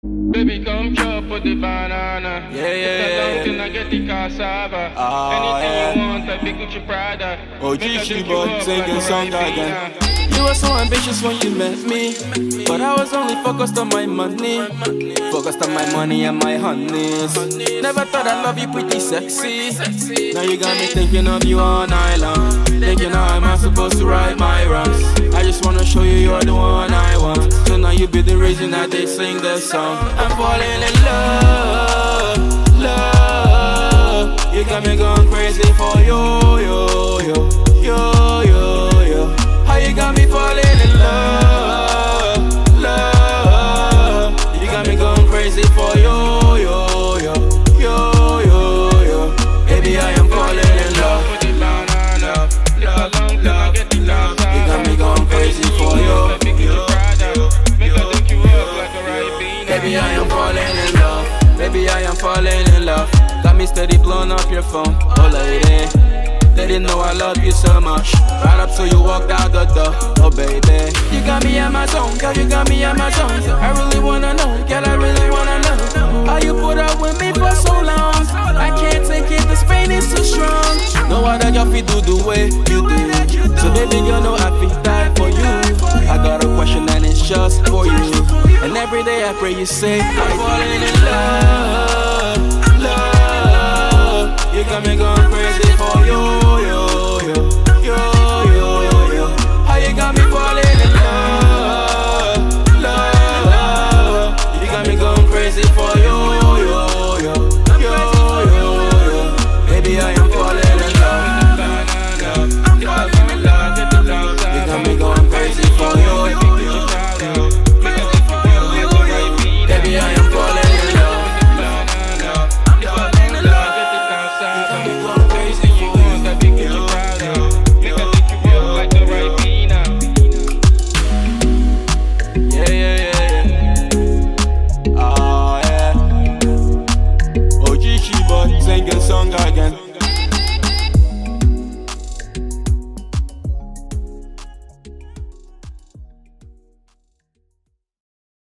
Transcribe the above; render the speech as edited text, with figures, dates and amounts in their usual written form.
Baby, come chop for the banana. Yeah. Can I get the cassava? Anything you want, I be Gucci Prada. OG boy, singing song again. You were so ambitious when you met me, but I was only focused on my money. Focused on my money and my honeys. Never thought I'd love you pretty sexy. Now you got me thinking of you all night long. Thinking how am I supposed to right my wrongs. I just wanna show you you're the one I want. So now you be the reason that they sing this song. I'm falling in love, love. You got me going crazy for you. How you got me falling in love, love. You got me going crazy for you. Baby, I am falling in love. You got me going crazy for you. Baby, I am falling in love. Baby, I am falling in love. Got me steady blowing up your phone. Oh lady, they didn't know I love you so much. Right up till you walked out the door. Oh baby, you got me in my zone, girl, you got me in my zone. I really wanna know, girl, I really wanna know how you put up with me for so long. I can't take it, this pain is too strong. No other girl fit do the way you do. So baby girl, know I feel die for you. I got a question and it's just for you. And every day I pray you say I'm falling in love, love. You got me going crazy for you. How you got me falling in love, love. You got me going crazy for you. Baby, I am falling in love. You got me going crazy for you. Baby, I am falling in love. Singing song again.